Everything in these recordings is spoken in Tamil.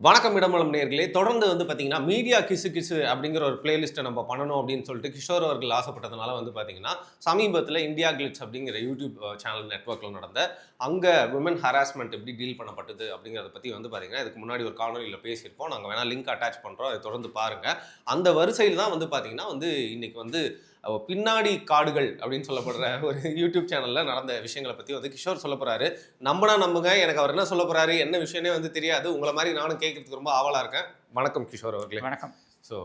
வணக்கம் இடமலம் நேயர்களே. தொடர்ந்து பார்த்தீங்கன்னா, மீடியா கிசு கிசு அப்படிங்கிற ஒரு பிளேலிஸ்ட்ட நம்ம பண்ணணும் அப்படின்னு சொல்லிட்டு கிஷோர் அவர்கள் ஆசைப்பட்டதுனால பார்த்தீங்கன்னா, சமீபத்தில இந்தியா கிளிட்ஸ் அப்படிங்கிற யூடியூப் சேனல் நெட்வொர்க்ல நடந்த அங்க விமன் ஹராஸ்மென்ட் எப்படி டீல் பண்ணப்பட்டது அப்படிங்கிறத பத்தி பார்த்தீங்கன்னா, இதுக்கு முன்னாடி ஒரு காணொளியில பேசியிருப்போம். நாங்க வேணா லிங்க் அட்டாச் பண்றோம். அதை தொடர்ந்து பாருங்க. அந்த வரிசையில தான் பார்த்தீங்கன்னா, இன்னைக்கு பின்னாடி காடுகள் அப்படின்னு சொல்லப்படுற ஒரு யூடியூப் சேனல்ல நடந்த விஷயங்கள பத்தி கிஷோர் சொல்லப் போறாரு. நம்புனா நம்புங்க. எனக்கு அவர் என்ன சொல்லப் போறாரு, என்ன விஷயம்னே தெரியாது. உங்கள மாரி நானும் கேட்கறதுக்கு ரொம்ப ஆவலா இருக்கேன். வணக்கம் கிஷோர் அவர்களே. வணக்கம். ஸோ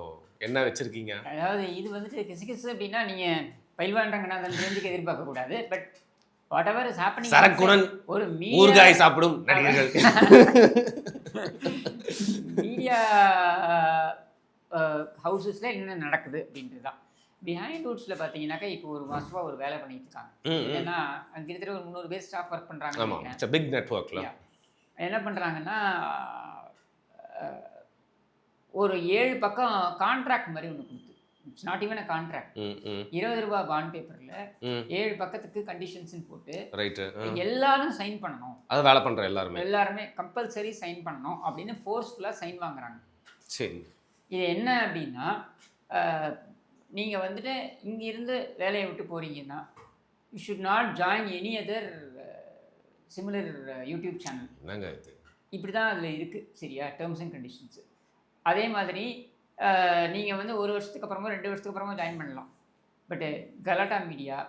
என்ன வச்சிருக்கீங்க? அதாவது இது கிசு கிசு அப்படின்னா நீங்க பயில்வான் ரங்கநாதன் ரேஞ்சுக்கு எதிர்பார்க்க கூடாது. But whatever is happening சரக்குடன் ஒரு ஊறுகாய் சாப்பிடும் நடிகர்கள். மீடியா ஹவுசஸ்ல என்ன நடக்குது அப்படின்றது தான். பிஹைண்ட் ரூட்ஸ்ல பாத்தீங்கன்னாக்கா இப்போ ஒரு மாசமா ஒரு வேலை பண்ணிட்டு இருக்காங்க. ஏன்னா கிட்டத்தட்ட ஒரு 300 பேர் ஸ்டாஃப் ஒர்க் பண்றாங்க. ஆமா, இட்ஸ் a big network. என்ன பண்றாங்கன்னா ஒரு 7 பக்கம் கான்ட்ராக்ட் மாதிரி ஒன்று கொடுத்து, it's not even a contract, 20 ரூபாய் பாண்ட் பேப்பர்ல 7 பக்கத்துக்கு கண்டிஷன்ஸ் போட்டு எல்லாரும் சைன் பண்ணணும். அது வேலை பண்ற எல்லாருமே கம்பல்சரி சைன் பண்ணணும் அப்படின்னு ஃபோர்ஸ்ஃபுல்லா சைன் வாங்குறாங்க. சரி, இது என்ன அப்படின்னா, நீங்க இங்க இருந்து வேலையை விட்டு போறீங்கன்னா you should not join any other similar YouTube channel. இப்படி தான் அதில் இருக்குது. சரியா? Terms and conditions. அதே மாதிரி நீங்கள் 1 வருஷத்துக்கு அப்புறமோ 2 வருஷத்துக்கு அப்புறமோ ஜாயின் பண்ணலாம். பட்டு கலாட்டா மீடியா,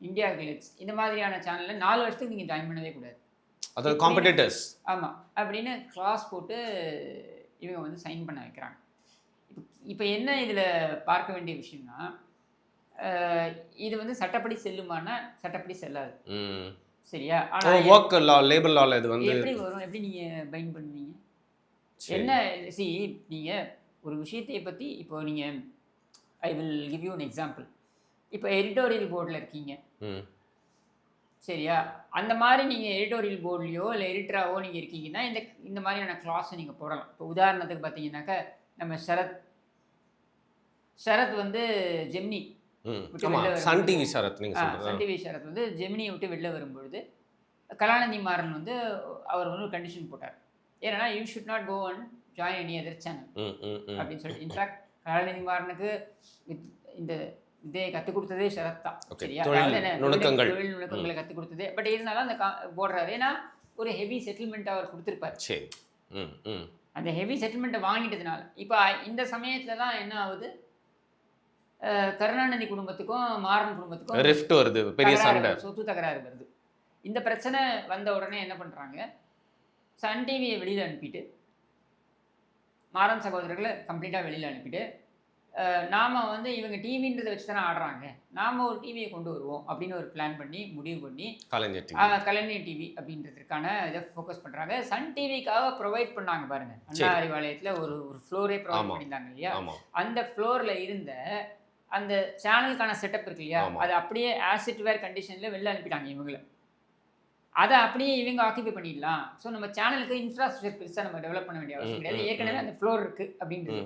இந்தியா கிளிட்ஸ் இந்த மாதிரியான சேனலில் 4 வருஷத்துக்கு நீங்கள் ஜாயின் பண்ணவே கூடாது. அது காம்படிட்டர்ஸ். ஆமாம், அப்படின்னு கிளாஸ் போட்டு இவங்க சைன் பண்ண வைக்கிறாங்க. இப்போ என்ன இதில் பார்க்க வேண்டிய விஷயம்னா, இது சட்டப்படி செல்லுமானா சட்டப்படி செல்லாது. சரியா? ஆனா வொர்க் லா, லேபர் லால இது எப்படி வரும்? எப்படி நீங்க பைண்ட் பண்ணுவீங்க? என்ன நீங்க ஒரு விஷயத்தை பத்தி இப்போ நீங்க I will give you an example. இப்போ எடிட்டோரியல் போர்டில் இருக்கீங்க. சரியா? அந்த மாதிரி நீங்கள் எடிட்டோரியல் போர்ட்லையோ இல்லை எடிட்டராவோ நீங்கள் இருக்கீங்கன்னா இந்த மாதிரியான கிளாஸை நீங்கள் போடலாம். இப்போ உதாரணத்துக்கு பார்த்தீங்கன்னாக்கா நம்ம சரத் ஜெமினி சன் டிவி சரத் ஜெமினியை விட்டு வெளில வரும்பொழுது கலாநிதி மாறன் அவர் ஒரு கண்டிஷன் போட்டார். ஏன்னா you should not go and join any other channel அப்படின்னு சொல்லிட்டு. இன்ஃபேக்ட் கலாநிதி மாறனுக்கு இந்த இதை கற்றுக் கொடுத்ததே சரத் தான். சரியா? தொழில் நுணுக்கங்களை கற்றுக் கொடுத்ததே. பட் இருந்தாலும் அந்த போடுறாரு. ஏன்னா ஒரு ஹெவி செட்டில்மெண்ட் அவர் கொடுத்துருப்பார். சரி, அந்த ஹெவி செட்டில்மெண்ட்டை வாங்கிட்டதுனால இப்போ இந்த சமயத்தில் தான் என்ன ஆகுது, கருணாநிதி குடும்பத்துக்கும் மாறன் குடும்பத்துக்கும் ரிஃப்ட் வருது, பெரிய சண்டை, சொத்து தகராறு வருது. இந்த பிரச்சனை வந்த உடனே என்ன பண்ணுறாங்க, சன் டிவியை வெளியில் அனுப்பிட்டு, மாறன் சகோதரர்களை கம்ப்ளீட்டாக வெளியில் அனுப்பிட்டு, நாம் இவங்க டிவின்றதை வச்சு தானே ஆடுறாங்க, நாம் ஒரு டிவியை கொண்டு வருவோம் அப்படின்னு ஒரு பிளான் பண்ணி முடிவு பண்ணி கலைஞர் டிவி அப்படின்றதுக்கான இதை ஃபோக்கஸ் பண்ணுறாங்க. சன் டிவிக்காக ப்ரொவைட் பண்ணாங்க பாருங்க, அண்ணா அறிவாலயத்தில் ஒரு ஃப்ளோரே ப்ரொவைட் பண்ணியிருந்தாங்க இல்லையா? அந்த ஃப்ளோரில் இருந்த அந்த சேனலுக்கான செட்டப் இருக்கு இல்லையா, அதை அப்படியே ஆசிட் வேர் கண்டிஷனில் வெளில அனுப்பிட்டாங்க இவங்களை. அதை அப்படியே இவங்க ஆக்கிபை பண்ணிடலாம். ஸோ நம்ம சேனலுக்கு இன்ஃப்ராஸ்ட்ரக்சர் பெருசாக நம்ம டெவலப் பண்ண வேண்டிய அவசியம் கிடையாது. ஏற்கனவே அந்த ஃப்ளோர் இருக்குது அப்படின்றது.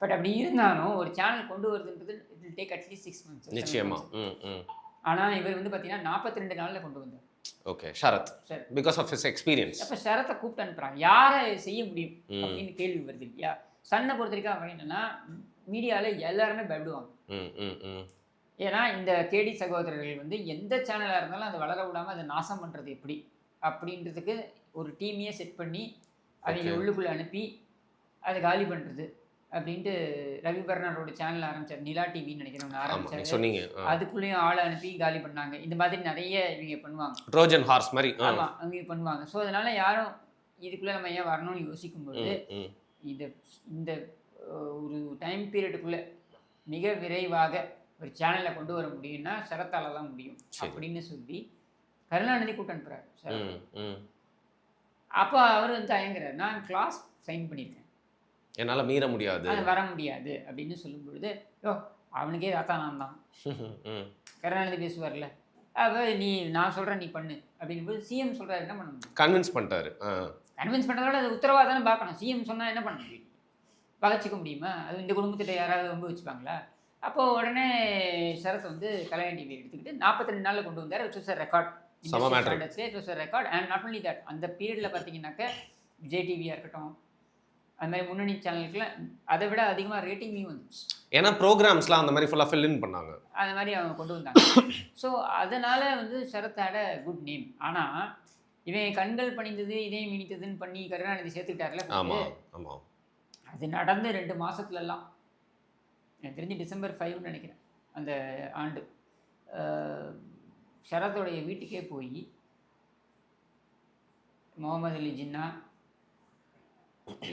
பட் அப்படி இருந்தாலும் ஒரு சேனல் கொண்டு வருதுன்றது it will take at least 6 months. நிச்சயமா. ஆனால் இவர் பார்த்தீங்கன்னா 42 நாளில் கொண்டு வந்தார். Okay, Sharath because of his experience. அப்போ ஷரத்தை கூப்பிட்டு அனுப்புகிறாங்க. யாரை செய்ய முடியும் அப்படின்னு கேள்வி வருது இல்லையா? சன்னை பொறுத்த வரைக்கும் அவங்க என்னன்னா, மீடியாவில் எல்லாருமே பயப்படுவாங்க. ஏன்னா இந்த கேடி சகோதரர்கள் எந்த சேனலாக இருந்தாலும் அதை வளர விடாமல் அதை நாசம் பண்ணுறது எப்படி அப்படின்றதுக்கு ஒரு டீமையே செட் பண்ணி அவங்க உள்ளுக்குள்ளே அனுப்பி அதை காலி பண்ணுறது அப்படின்ட்டு ரவி பர்னாரோட சேனல் ஆரம்பித்தார். நிலா டிவின்னு நினைக்கிறேன் ஆரம்பித்தார். அதுக்குள்ளேயும் ஆளை அனுப்பி காலி பண்ணாங்க. இந்த மாதிரி நிறைய இவங்க பண்ணுவாங்க, ட்ரோஜன் ஹார்ஸ் மாதிரி. ஆமாம், அவங்க பண்ணுவாங்க. ஸோ அதனால யாரும் இதுக்குள்ளே நம்ம ஏன் வரணும்னு யோசிக்கும்போது இந்த ஒரு டைம் பீரியடுக்குள்ளே மிக விரைவாக ஒரு சேனலை கொண்டு வர முடியும்னா சரத்தால தான் முடியும் அப்படின்னு சொல்லி கருணாநிதி கூட்டு அனுப்புறாரு. அப்போ அவர் தயங்குறாரு. நான் கிளாஸ் சைன் பண்ணியிருக்கேன், என்னால் மீற முடியாது, அது வர முடியாது அப்படின்னு சொல்லும் பொழுது, அவனுக்கே தாத்தா நான் தான் கருணாநிதி பேசுவார்ல, அப்போ நான் சொல்கிறேன் நீ பண்ணு அப்படிங்கும்போது சிஎம் சொல்கிறாரு, என்ன பண்ண முடியும்? கன்வின்ஸ் பண்ணிட்டாரு. கன்வின்ஸ் பண்ணுறதோட அது உத்தரவாக தானே பார்க்கணும். சிஎம் சொன்னால் என்ன பண்ண முடியும்? பகச்சிக்க முடியுமா? அது இந்த குடும்பத்திட்ட யாராவது ரொம்ப வச்சுப்பாங்களா? அப்போது உடனே சரத் கலைஞர் டிவி எடுத்துக்கிட்டு 42 நாளில் கொண்டு வந்தார். It's was record. It was record. And not only that, அந்த பீரியடில் பார்த்தீங்கன்னாக்க விஜய் டிவியாக இருக்கட்டும், அது மாதிரி முன்னணி சேனலுக்குலாம் அதை விட அதிகமாக ரேட்டிங்லையும் வந்துச்சு. ஏன்னா ப்ரோக்ராம்ஸ்லாம் அந்த மாதிரி ஃபுல்லாக ஃபில் இன் பண்ணாங்க. அந்த மாதிரி அவங்க கொண்டு வந்தாங்க. ஸோ அதனால் வந்து Sarath had a good name. ஆனால் இவன் கண்கள் பணிந்தது இதயம் இனித்ததுன்னு பண்ணி கருணாநிதி சேர்த்துக்கிட்டார்ல. ஆமாம் ஆமாம். அது நடந்து 2 மாதத்துலலாம் எனக்கு தெரிஞ்சு December 5ன்னு நினைக்கிறேன் அந்த ஆண்டு சரத்தோடைய வீட்டுக்கே போய் முகமது அலி ஜின்னா,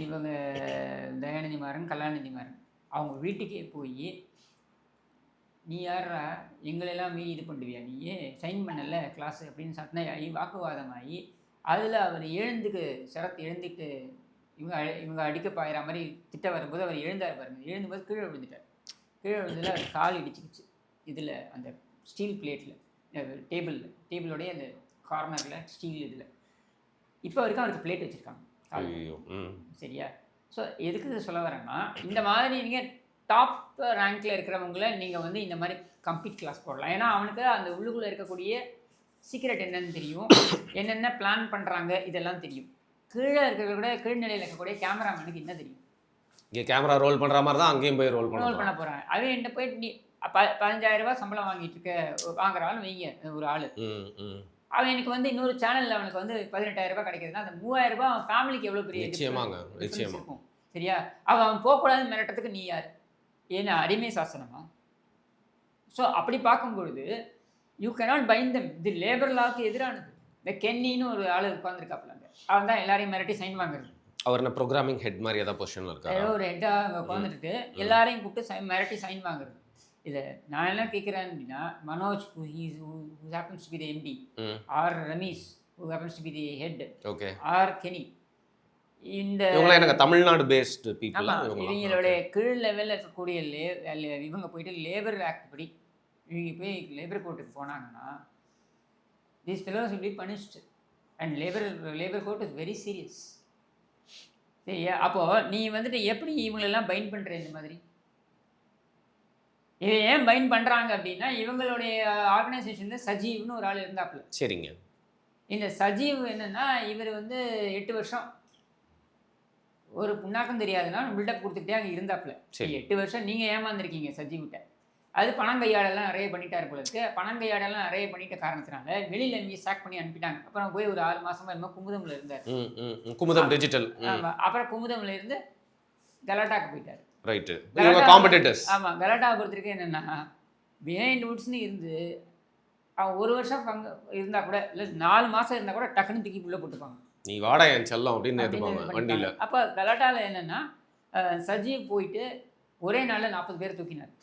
இவங்க தயாநிதி மாறன், கலாநிதி மாறன் அவங்க வீட்டுக்கே போய் நீ யாரா எங்களெல்லாம் மீறி இது பண்ணுவியா, நீயே சைன் பண்ணல கிளாஸ் அப்படின்னு சத்தனாகி வாக்குவாதமாகி அதில் அவர் சரத் எழுந்துட்டு இவங்க அடிக்க பாயிற மாதிரி திட்ட வரும்போது அவர் எழுந்தார் பாருங்க. எழுந்தும்போது கீழே விழுந்துட்டார். கீழே விழுந்ததில் அவர் கால் இடிச்சிக்கிச்சு. இதில் அந்த ஸ்டீல் பிளேட்டில் டேபிளோடைய அந்த கார்னரில் ஸ்டீல் இதில் இப்போ வரைக்கும் அவருக்கு பிளேட் வச்சுருக்காங்க. சரியா? ஸோ எதுக்கு இதை சொல்ல வரேன்னா, இந்த மாதிரி நீங்கள் டாப் ரேங்க்கில் இருக்கிறவங்கள நீங்கள் வந்து இந்த மாதிரி கம்ப்ளீட் கிளாஸ் போடலாம். ஏன்னா அவனுக்கு அந்த உள்ளுக்குள்ளே இருக்கக்கூடிய சீக்ரெட் என்னன்னு தெரியும், என்னென்ன பிளான் பண்ணுறாங்க இதெல்லாம் தெரியும். கீழே இருக்கிறத விட கீழ்நிலையில் இருக்கக்கூடிய கேமராமேனுக்கு என்ன தெரியும்? இங்கே கேமரா ரோல் பண்ணுற மாதிரி தான் அங்கேயும் போய் ரோல் பண்ண போகிறாங்க. அவன் என்கிட்ட போயிட்டு நீ 15,000 ரூபாய் சம்பளம் வாங்கிட்டு வாங்குறான்னு வைங்க ஒரு ஆள். அவன் எனக்கு வந்து இன்னொரு சேனலில் அவனுக்கு வந்து 18,000 ரூபாய் கிடைக்குதுன்னா அந்த 3,000 ரூபாய் அவன் ஃபேமிலிக்கு எவ்வளோ பெரிய இருக்கும். சரியா? அவன் போகக்கூடாதுன்னு மிரட்டத்துக்கு நீ யார்? ஏன்னா அடிமை சாசனமா? ஸோ அப்படி பார்க்கும்பொழுது யூ கேனாட் பைண்ட் தம். இது லேபர் லாக்கு எதிரானது. இந்த கென்னின்னு ஒரு ஆள் உட்காந்துருக்காப்புல, அவன் தான் எல்லாரையும் மிரட்டி சைன் வாங்குறது. அவர் என்ன ப்ரோக்ராமிங் ஹெட் மாதிரி ஏதாவது பொசிஷனில் இருக்காரு? ஏதோ ஒரு ஹெட்டாக உட்காந்துட்டு எல்லாரையும் கூப்பிட்டு மிரட்டி சைன் வாங்குறது. இதை நான் என்ன கேட்குறேன் அப்படின்னா, Manoj who happens to be the MD or Ramesh who happens to be the head or Keni, இந்த எனக்கு தமிழ்நாடு பேஸ்டு பீப்புள், இவங்களுடைய கீழ் லெவலில் இருக்கக்கூடிய இவங்க போயிட்டு லேபர் ஆக்ட் படி இவங்க போய் லேபர் கோர்ட்டுக்கு போனாங்கன்னா these fellows will be punished and labor court is very serious. சரியா? அப்போது நீ வந்துட்டு எப்படி இவங்களெல்லாம் பைண்ட் பண்ணுற? இந்த மாதிரி இதை ஏன் பைண்ட் பண்ணுறாங்க அப்படின்னா, இவங்களுடைய ஆர்கனைசேஷனில் சஜீவ்னு ஒரு ஆள் இருந்தாப்புல. சரிங்க. இந்த சஜீவ் என்னென்னா, இவர் வந்து 8 வருஷம் ஒரு புண்ணாக்கம் தெரியாதுன்னா பில்டப் கொடுத்துக்கிட்டே அங்கே இருந்தாப்புல. 8 வருஷம் நீங்கள் ஏமாந்துருக்கீங்க சஜீவ்கிட்ட. அது பணங்கையாடெல்லாம் நிறைய பண்ணிட்டார் போல இருக்கு. பணங்கையாடெல்லாம் நிறைய பண்ணிட்ட காரணத்தினால வெளியில் இங்கே சாக் பண்ணி அனுப்பிட்டாங்க. அப்புறம் போய் ஒரு 6 மாசமா என்னமோ குமுதமில் இருந்தார். குமுதம் டிஜிட்டல். ஆமாம். அப்புறம் குமுதமில் இருந்து கலாட்டாக்கு போயிட்டார். ரைட்டு. காம்படிட்டர்ஸ். ஆமாம். கலாட்டாவை பொறுத்திருக்கு என்னென்னா, பிஹைண்ட் வுட்ஸ்னு இருந்து அவன் 1 வருஷம் இருந்தால் கூட, இல்லை 4 மாதம் இருந்தால் கூட டக்குன்னு தூக்கி உள்ளே போட்டுப்பாங்க. நீ வாடா என் செல்லம் அப்படின்னு ஏற்றுப்பாங்க வண்டியில். அப்போ கலாட்டாவில் என்னென்னா, சஜீவ் போயிட்டு ஒரே நாளில் 40 பேர் தூக்கினார்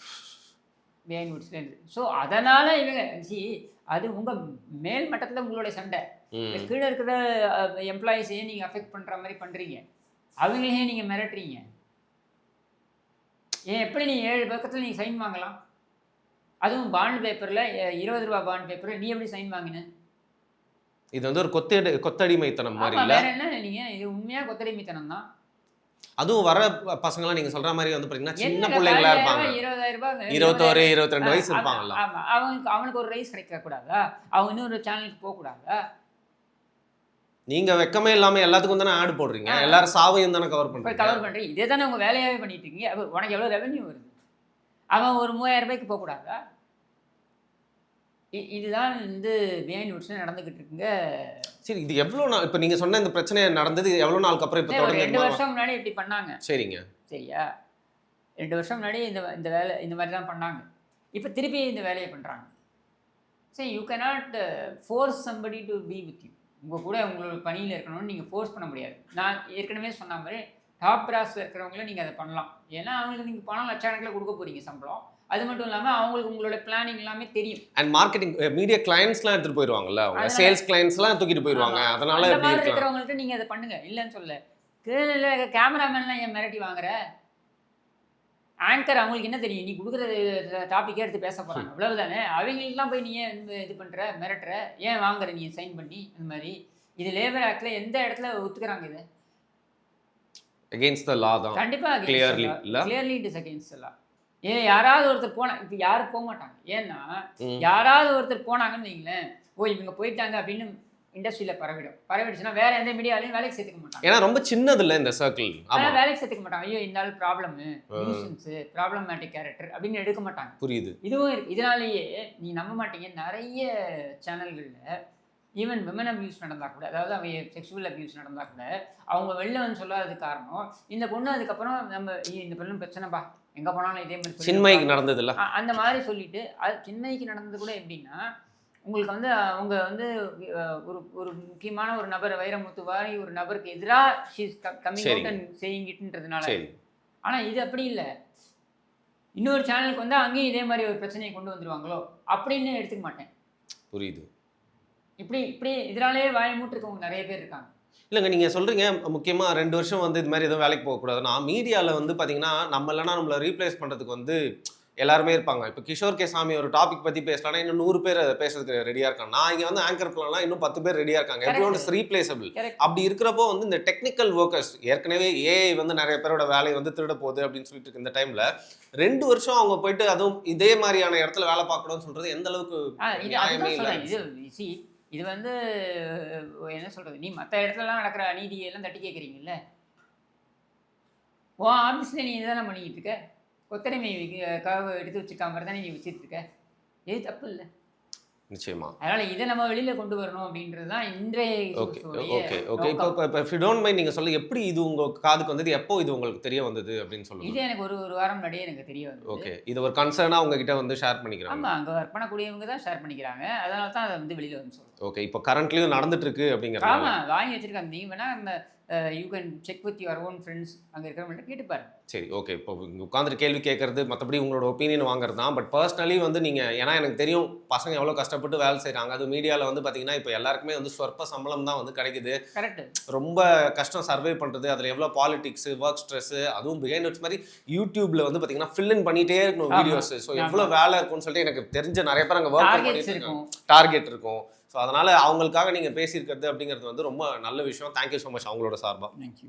பிஹைண்ட் வுட்ஸ்லேருந்து. ஸோ அதனால் இவங்க அது உங்கள் மேல் மட்டத்தில் உங்களுடைய சண்டை. கீழே இருக்கிற எம்ப்ளாயிஸையே நீங்கள் அஃபெக்ட் பண்ணுற மாதிரி பண்ணுறீங்க, அவங்களையே நீங்கள் மிரட்டுறீங்க. ஏன் எப்படி நீ 7 பக்கத்தில் நீங்கள் சைன் வாங்கலாம்? அதுவும் பாண்ட் பேப்பரில் 20 ரூபா பாண்ட் பேப்பரில் நீ எப்படி சைன் வாங்கின? இது வந்து ஒரு கொத்தடிமைத்தனம் மாதிரி இல்லை? வேற என்ன? நீங்கள் இது உண்மையாக கொத்தடிமைத்தனம் தான். அதுவும் வர பசங்களாம் நீங்கள் சொல்கிற மாதிரி வந்து பார்த்தீங்கன்னா சின்ன பிள்ளைங்களா இருப்பாங்க. 20,000 ரூபாய் 21 22 வயசு இருப்பாங்கல்ல. ஆமாம். அவனுக்கு ஒரு ரைஸ் கிடைக்கக்கூடாதா? அவங்க இன்னொரு சேனலுக்கு போகக்கூடாதா? நீங்க வெக்கமே இல்லாம எல்லாத்துக்கும் தானே ஆட் போடுறீங்க, எல்லாரும் சாவையும் தானே கவர் பண்றீங்க. இதே தானே உங்க வேலையாவே பண்ணிட்டு இருக்கீங்க. உனக்கு எவ்வளவு ரெவென்யூ வருது? அவன் ஒரு 3000 ரூபாய்க்கு போகக்கூடாதா? இதுதான் வந்து பிஹைண்ட் வுட்ஸ் நடந்துகிட்டு இருக்குங்க. சரி, இது எவ்வளோ நாள் இப்போ நீங்கள் சொன்ன இந்த பிரச்சனை நடந்தது எவ்வளோ நாளுக்கு அப்புறம்? இப்போ தொடங்கி 2 வருஷம் முன்னாடி இப்படி பண்ணாங்க. சரிங்க. சரியா? 2 வருஷம் முன்னாடி இந்த வேலை இந்த மாதிரி தான் பண்ணாங்க. இப்போ திருப்பி இந்த வேலையை பண்ணுறாங்க. சரி, you cannot force somebody to be with you. உங்கள் கூட உங்களோட பணியில் இருக்கணும்னு நீங்கள் ஃபோர்ஸ் பண்ண முடியாது. நான் ஏற்கனவே சொன்ன மாதிரி டாப் பிராஸில் இருக்கிறவங்கள நீங்கள் அதை பண்ணலாம். ஏன்னா அவங்களுக்கு நீங்கள் பணம் லட்சக்கணக்கில் கொடுக்க போகிறீங்க சம்பளம். அது மட்டும் இல்லாமல் அவங்களுக்கு உங்களோட பிளானிங் எல்லாமே தெரியும். அண்ட் மார்க்கெட்டிங் மீடியா கிளைண்ட்ஸ்லாம் எடுத்துகிட்டு போயிடுவாங்கல்ல, அவங்க சேல்ஸ் கிளைண்ட்ஸ்லாம் தூக்கிட்டு போயிடுவாங்க. அதனால இருக்கிறவங்கள்ட்ட நீங்கள் அதை பண்ணுங்க, இல்லைன்னு சொல்ல. கீழே கேமராமேன்லாம் ஏன் மிரட்டி வாங்குற? ஆங்கர் அவங்களுக்கு என்ன தெரியும்? நீ கொடுக்குற டாப்பிக்கே எடுத்து பேச போகிறாங்க, அவ்வளவுதானே. அவங்களுக்குலாம் போய் நீ ஏன் இது பண்ணுற, மிரட்டுற, ஏன் வாங்குற நீ சைன் பண்ணி? அந்த மாதிரி இது லேபர் ஆக்டில் எந்த இடத்துல ஒத்துக்கிறாங்க? இது அகெயின்ஸ்ட் த லா தான். கண்டிப்பாக clearly it is against the law. ஏன் யாராவது ஒருத்தர் போனாங்க, இப்போ யாரும் போக மாட்டாங்க. ஏன்னா யாராவது ஒருத்தர் போனாங்கன்னு வைங்களேன், ஓ இவங்க போயிட்டாங்க அப்படின்னு இண்டஸ்ட்ரியில பரவிடுச்சுன்னா வேற எந்த மீடியாலையும் வேலைக்கு சேர்த்துக்க மாட்டாங்க. ஏன்னா ரொம்ப சின்னது இல்லை இந்த சர்க்கிள். ஆனால் வேலைக்கு சேர்த்துக்க மாட்டாங்க. ஐயோ இந்த ஆள் ப்ராப்ளமு, நியூசன்ஸு, ப்ராப்ளமேட்டிக் கேரக்டர் அப்படின்னு எடுக்க மாட்டாங்க. புரியுது. இதுவும் இருக்கு. இதனாலேயே நீ நம்ப மாட்டீங்க, நிறைய சேனல்களில் ஈவன் விமன் அபியூஸ் நடந்தால் கூட, அதாவது அவங்க செக்ஷுவல் அபியூஸ் நடந்தால் கூட அவங்க வெளில வந்து சொல்லாததுக்கு காரணம் இந்த பொண்ணு அதுக்கப்புறம் நம்ம இந்த பொண்ணு பிரச்சனைப்பா எங்கே போனாலும் இதே மாதிரி சின்மைக்கு நடந்தது இல்லை அந்த மாதிரி சொல்லிட்டு, அது சின்மைக்கு நடந்தது கூட எப்படின்னா உங்களுக்கு வந்து அவங்க வந்து ஒரு முக்கியமான ஒரு நபர் வைரமுத்து வாரி ஒரு நபருக்கு எதிராக she's coming out and saying இட்ன்றதுனால. ஆனால் இது அப்படி இல்லை, இன்னொரு சேனலுக்கு வந்து அங்கேயும் இதே மாதிரி ஒரு பிரச்சனையை கொண்டு வந்துருவாங்களோ அப்படின்னு எடுத்துக்க மாட்டேன். புரியுது. இப்படி இதனாலேயே வாய் மூட்டிருக்கவங்க நிறைய பேர் இருக்காங்க. இல்லைங்க, நீங்கள் சொல்கிறீங்க முக்கியமாக 2 வருஷம் வந்து இது மாதிரி எதுவும் வேலைக்கு போகக்கூடாதுன்னா, மீடியாவில் வந்து பார்த்தீங்கன்னா நம்ம இல்லைனா நம்மளை ரீப்ளேஸ் பண்ணுறதுக்கு வந்து எல்லாருமே இருப்பாங்க. இப்போ கிஷோர் கே சாமி ஒரு டாபிக் பற்றி பேசலாம்னா இன்னும் 100 பேர் பேசுறதுக்கு ரெடியாக இருக்காங்க. நான் இங்கே வந்து ஆங்கர் பண்ணலாம், இன்னும் 10 பேர் ரெடியாக இருக்காங்க. Everyone is replaceable. அப்படி இருக்கிறப்போ வந்து இந்த டெக்னிக்கல் ஒர்க்கர்ஸ், ஏற்கனவே ஏஐ வந்து நிறைய பேரோட வேலையை வந்து திருட போகுது அப்படின்னு சொல்லிட்டு இருக்கு. இந்த டைமில் 2 வருஷம் அவங்க போயிட்டு அதுவும் இதே மாதிரியான இடத்துல வேலை பார்க்கணும்னு சொல்கிறது எந்த அளவுக்கு நியாயமே இல்லை. இது வந்து என்ன சொல்கிறது, நீ மற்ற இடத்துலலாம் நடக்கிற அநீதியெல்லாம் தட்டி கேட்குறீங்கல்ல, ஓ ஆஃபீஸில் நீ இதுதானே பண்ணிக்கிட்டு இருக்க, கொத்தடிமை காவை எடுத்து வச்சுருக்க மாதிரி தானே நீ வச்சுட்டு இருக்க, எது தப்பு இல்லை. நிச்சயமா. அதனால இதை நம்ம வெளியில கொண்டு வரணும் அப்படின்றது தான் இன்றைய. ஓகே. இப்போ இஃப் யூ டோன்ட் மைண்ட் நீங்கள் சொல்ல எப்படி இது உங்கள் காதுக்கு வந்தது, எப்போ இது உங்களுக்கு தெரிய வந்தது அப்படின்னு சொல்லுங்கள். இது எனக்கு ஒரு வாரம் முன்னாடியே எனக்கு தெரிய வந்தது. ஓகே. இது ஒரு கன்சர்னாக உங்ககிட்ட வந்து ஷேர் பண்ணிக்கிறாங்க. ஆமாம், அங்கே ஒர்க் பண்ணக்கூடியவங்க தான் ஷேர் பண்ணிக்கிறாங்க. அதனால தான் அதை வந்து வெளியில் வந்து சொல்லுங்கள். ஓகே. இப்போ கரண்ட்லியும் நடந்துட்டு இருக்கு அப்படிங்கிறது. ஆமாம், வாங்கி வச்சிருக்காங்க. நீங்கள் வேணா நம்ம you can check with your own friends, அங்கே இருக்கிறவங்கள்ட்ட கேட்டுப்பாரு. சரி, ஓகே. இப்போ இங்கே உட்காந்துட்டு கேள்வி கேட்கறது மற்றபடி உங்களோட ஒப்பீனியன் வாங்குறது தான். பட் பர்சனலி வந்து நீங்கள், ஏன்னா எனக்கு தெரியும் பசங்க எவ்வளோ கஷ்டப்பட்டு வேலை செய்கிறாங்க. அது மீடியாவில் வந்து பார்த்தீங்கன்னா இப்போ எல்லாருக்குமே வந்து சொற்ப சம்பளம் தான் வந்து கிடைக்குது. கரெக்ட். ரொம்ப கஷ்டம் சர்வே பண்ணுறது. அதில் எவ்வளோ பாலிடிக்ஸு, ஒர்க் ஸ்ட்ரெஸ்ஸு, அதுவும் பிஹைண்ட் நோட்ஸ் மாதிரி யூடியூப்ல வந்து பார்த்தீங்கன்னா ஃபில் இன் பண்ணிகிட்டே இருக்கணும் வீடியோஸ். ஸோ எவ்வளோ வேலை இருக்கும்னு சொல்லிட்டு எனக்கு தெரிஞ்ச நிறைய பேர் அங்கே ஒர்க் பண்ணிட்டு இருக்காங்க. டார்கெட் இருக்கும். ஸோ அதனால் அவங்களுக்காக நீங்கள் பேசியிருக்கிறது அப்படிங்கிறது வந்து ரொம்ப நல்ல விஷயம். தேங்க்யூ ஸோ மச் அவங்களோட சார்பாக. தேங்க்யூ.